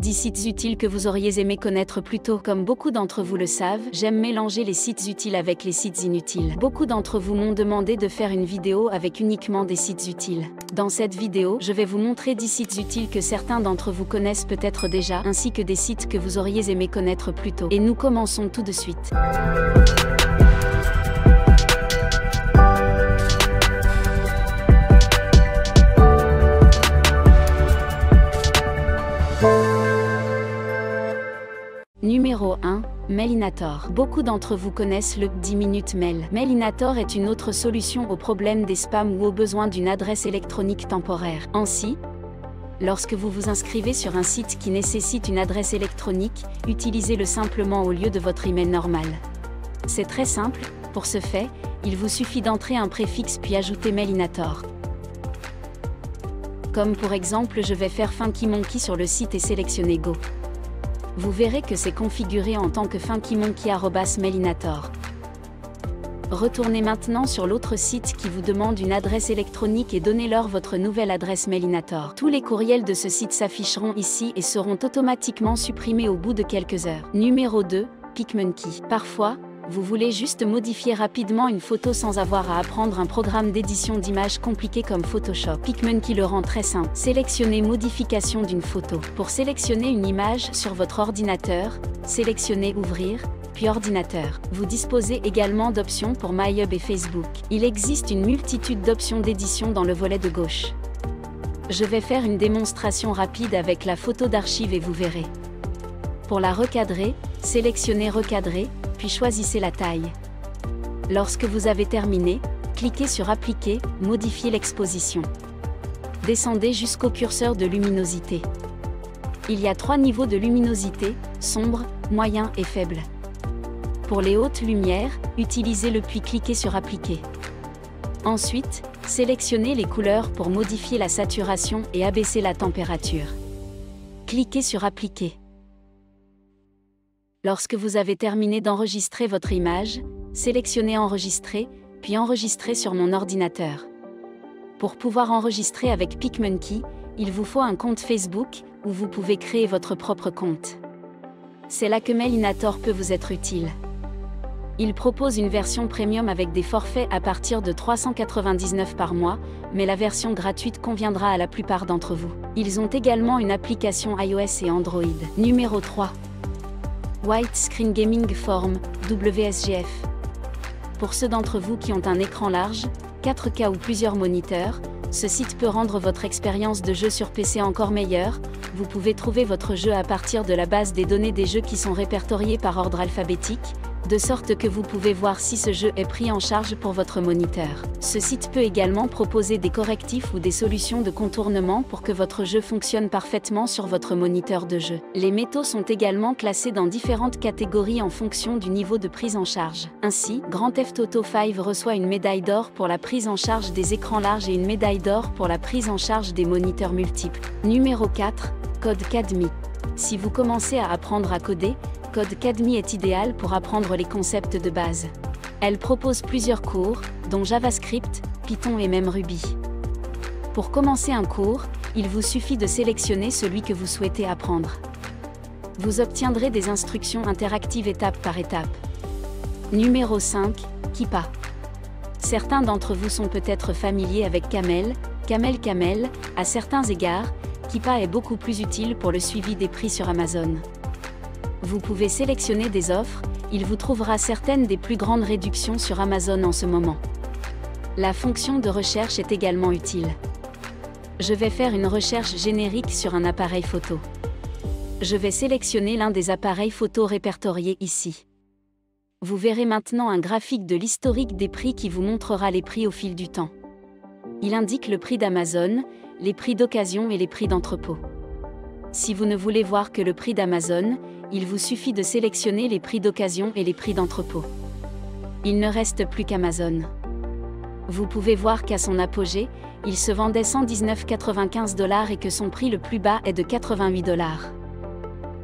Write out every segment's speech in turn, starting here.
10 sites utiles que vous auriez aimé connaître plus tôt. Comme beaucoup d'entre vous le savent, j'aime mélanger les sites utiles avec les sites inutiles. Beaucoup d'entre vous m'ont demandé de faire une vidéo avec uniquement des sites utiles. Dans cette vidéo, je vais vous montrer 10 sites utiles que certains d'entre vous connaissent peut-être déjà, ainsi que des sites que vous auriez aimé connaître plus tôt. Et nous commençons tout de suite. Numéro 1. Mailinator. Beaucoup d'entre vous connaissent le 10 minutes mail. Mailinator est une autre solution au problème des spams ou au besoin d'une adresse électronique temporaire. Ainsi, lorsque vous vous inscrivez sur un site qui nécessite une adresse électronique, utilisez-le simplement au lieu de votre email normal. C'est très simple, pour ce fait, il vous suffit d'entrer un préfixe puis ajouter Mailinator. Comme pour exemple, je vais faire FunkyMonkey sur le site et sélectionner Go. Vous verrez que c'est configuré en tant que FunkyMonkey@Mailinator. Retournez maintenant sur l'autre site qui vous demande une adresse électronique et donnez-leur votre nouvelle adresse Mailinator. Tous les courriels de ce site s'afficheront ici et seront automatiquement supprimés au bout de quelques heures. Numéro 2. PicMonkey. Parfois, vous voulez juste modifier rapidement une photo sans avoir à apprendre un programme d'édition d'images compliqué comme Photoshop. PicMonkey le rend très simple. Sélectionnez Modification d'une photo. Pour sélectionner une image sur votre ordinateur, sélectionnez Ouvrir, puis Ordinateur. Vous disposez également d'options pour MyHub et Facebook. Il existe une multitude d'options d'édition dans le volet de gauche. Je vais faire une démonstration rapide avec la photo d'archive et vous verrez. Pour la recadrer, sélectionnez Recadrer, puis choisissez la taille. Lorsque vous avez terminé, cliquez sur Appliquer, Modifier l'exposition. Descendez jusqu'au curseur de luminosité. Il y a 3 niveaux de luminosité, sombre, moyen et faible. Pour les hautes lumières, utilisez-le puis cliquez sur Appliquer. Ensuite, sélectionnez les couleurs pour modifier la saturation et abaisser la température. Cliquez sur Appliquer. Lorsque vous avez terminé d'enregistrer votre image, sélectionnez Enregistrer, puis Enregistrer sur mon ordinateur. Pour pouvoir enregistrer avec PicMonkey, il vous faut un compte Facebook, où vous pouvez créer votre propre compte. C'est là que Mailinator peut vous être utile. Il propose une version premium avec des forfaits à partir de 399 par mois, mais la version gratuite conviendra à la plupart d'entre vous. Ils ont également une application iOS et Android. Numéro 3. White Screen Gaming Form, WSGF. Pour ceux d'entre vous qui ont un écran large, 4K ou plusieurs moniteurs, ce site peut rendre votre expérience de jeu sur PC encore meilleure. Vous pouvez trouver votre jeu à partir de la base des données des jeux qui sont répertoriés par ordre alphabétique, de sorte que vous pouvez voir si ce jeu est pris en charge pour votre moniteur. Ce site peut également proposer des correctifs ou des solutions de contournement pour que votre jeu fonctionne parfaitement sur votre moniteur de jeu. Les métaux sont également classés dans différentes catégories en fonction du niveau de prise en charge. Ainsi, Grand Theft Auto 5 reçoit une médaille d'or pour la prise en charge des écrans larges et une médaille d'or pour la prise en charge des moniteurs multiples. Numéro 4. Codecademy. Si vous commencez à apprendre à coder, Codecademy est idéal pour apprendre les concepts de base. Elle propose plusieurs cours, dont JavaScript, Python et même Ruby. Pour commencer un cours, il vous suffit de sélectionner celui que vous souhaitez apprendre. Vous obtiendrez des instructions interactives étape par étape. Numéro 5. Keepa. Certains d'entre vous sont peut-être familiers avec Camel. À certains égards, Keepa est beaucoup plus utile pour le suivi des prix sur Amazon. Vous pouvez sélectionner des offres, il vous trouvera certaines des plus grandes réductions sur Amazon en ce moment. La fonction de recherche est également utile. Je vais faire une recherche générique sur un appareil photo. Je vais sélectionner l'un des appareils photo répertoriés ici. Vous verrez maintenant un graphique de l'historique des prix qui vous montrera les prix au fil du temps. Il indique le prix d'Amazon, les prix d'occasion et les prix d'entrepôt. Si vous ne voulez voir que le prix d'Amazon, il vous suffit de sélectionner les prix d'occasion et les prix d'entrepôt. Il ne reste plus qu'Amazon. Vous pouvez voir qu'à son apogée, il se vendait 119,95 $ et que son prix le plus bas est de 88 $.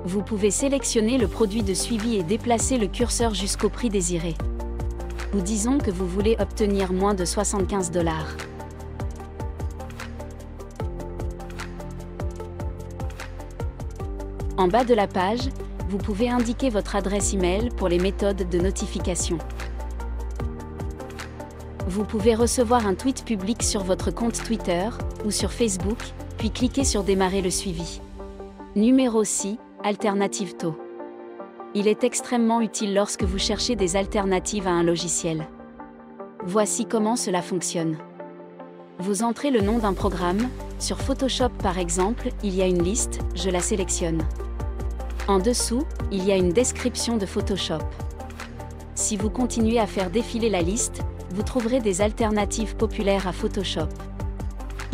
Vous pouvez sélectionner le produit de suivi et déplacer le curseur jusqu'au prix désiré. Ou disons que vous voulez obtenir moins de 75 $. En bas de la page, vous pouvez indiquer votre adresse email pour les méthodes de notification. Vous pouvez recevoir un tweet public sur votre compte Twitter ou sur Facebook, puis cliquer sur Démarrer le suivi. Numéro 6, Alternativeto. Il est extrêmement utile lorsque vous cherchez des alternatives à un logiciel. Voici comment cela fonctionne. Vous entrez le nom d'un programme, sur Photoshop par exemple, il y a une liste, je la sélectionne. En dessous, il y a une description de Photoshop. Si vous continuez à faire défiler la liste, vous trouverez des alternatives populaires à Photoshop.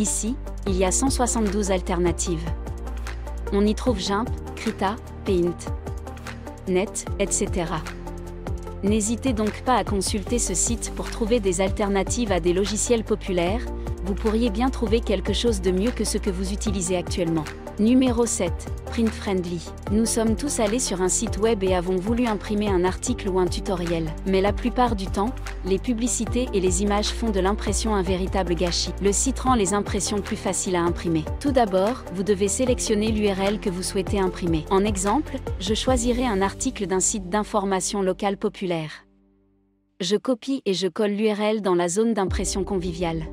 Ici, il y a 172 alternatives. On y trouve GIMP, Krita, Paint, Net, etc. N'hésitez donc pas à consulter ce site pour trouver des alternatives à des logiciels populaires, vous pourriez bien trouver quelque chose de mieux que ce que vous utilisez actuellement. Numéro 7, Print Friendly. Nous sommes tous allés sur un site web et avons voulu imprimer un article ou un tutoriel. Mais la plupart du temps, les publicités et les images font de l'impression un véritable gâchis. Le site rend les impressions plus faciles à imprimer. Tout d'abord, vous devez sélectionner l'URL que vous souhaitez imprimer. En exemple, je choisirai un article d'un site d'information locale populaire. Je copie et je colle l'URL dans la zone d'impression conviviale.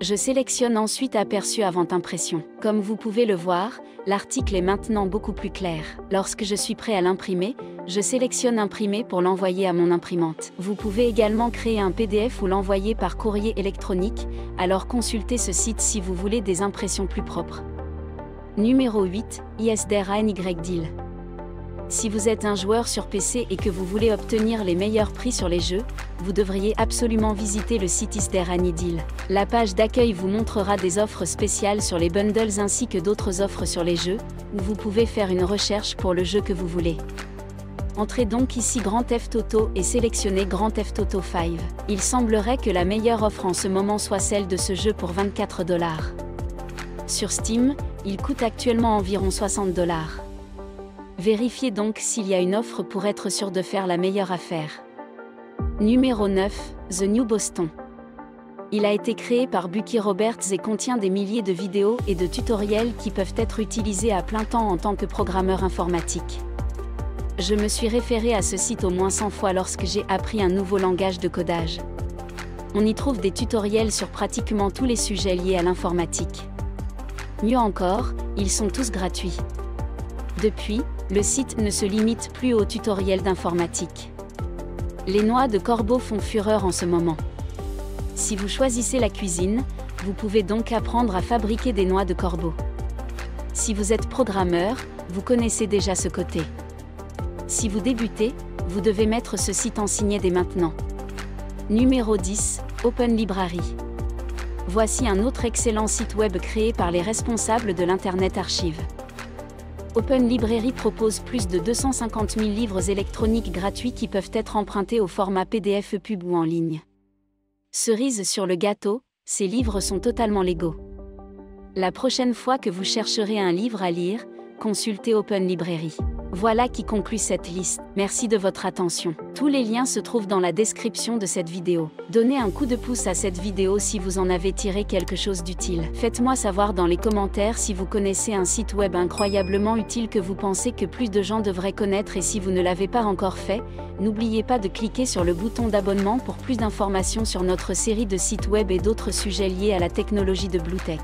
Je sélectionne ensuite Aperçu avant impression. Comme vous pouvez le voir, l'article est maintenant beaucoup plus clair. Lorsque je suis prêt à l'imprimer, je sélectionne Imprimer pour l'envoyer à mon imprimante. Vous pouvez également créer un PDF ou l'envoyer par courrier électronique, alors consultez ce site si vous voulez des impressions plus propres. Numéro 8, ISDRANYDeal. Si vous êtes un joueur sur PC et que vous voulez obtenir les meilleurs prix sur les jeux, vous devriez absolument visiter le site ISDRANYDeal. La page d'accueil vous montrera des offres spéciales sur les bundles ainsi que d'autres offres sur les jeux, où vous pouvez faire une recherche pour le jeu que vous voulez. Entrez donc ici Grand Theft Auto et sélectionnez Grand Theft Auto 5. Il semblerait que la meilleure offre en ce moment soit celle de ce jeu pour 24 $. Sur Steam, il coûte actuellement environ 60 $. Vérifiez donc s'il y a une offre pour être sûr de faire la meilleure affaire. Numéro 9, The New Boston. Il a été créé par Bucky Roberts et contient des milliers de vidéos et de tutoriels qui peuvent être utilisés à plein temps en tant que programmeur informatique. Je me suis référé à ce site au moins 100 fois lorsque j'ai appris un nouveau langage de codage. On y trouve des tutoriels sur pratiquement tous les sujets liés à l'informatique. Mieux encore, ils sont tous gratuits. Depuis, le site ne se limite plus aux tutoriels d'informatique. Les noix de corbeau font fureur en ce moment. Si vous choisissez la cuisine, vous pouvez donc apprendre à fabriquer des noix de corbeau. Si vous êtes programmeur, vous connaissez déjà ce côté. Si vous débutez, vous devez mettre ce site en signé dès maintenant. Numéro 10, Open Library. Voici un autre excellent site web créé par les responsables de l'Internet Archive. Open Library propose plus de 250 000 livres électroniques gratuits qui peuvent être empruntés au format PDF, EPUB ou en ligne. Cerise sur le gâteau, ces livres sont totalement légaux. La prochaine fois que vous chercherez un livre à lire, consultez Open Library. Voilà qui conclut cette liste. Merci de votre attention. Tous les liens se trouvent dans la description de cette vidéo. Donnez un coup de pouce à cette vidéo si vous en avez tiré quelque chose d'utile. Faites-moi savoir dans les commentaires si vous connaissez un site web incroyablement utile que vous pensez que plus de gens devraient connaître, et si vous ne l'avez pas encore fait, n'oubliez pas de cliquer sur le bouton d'abonnement pour plus d'informations sur notre série de sites web et d'autres sujets liés à la technologie de BlueTech.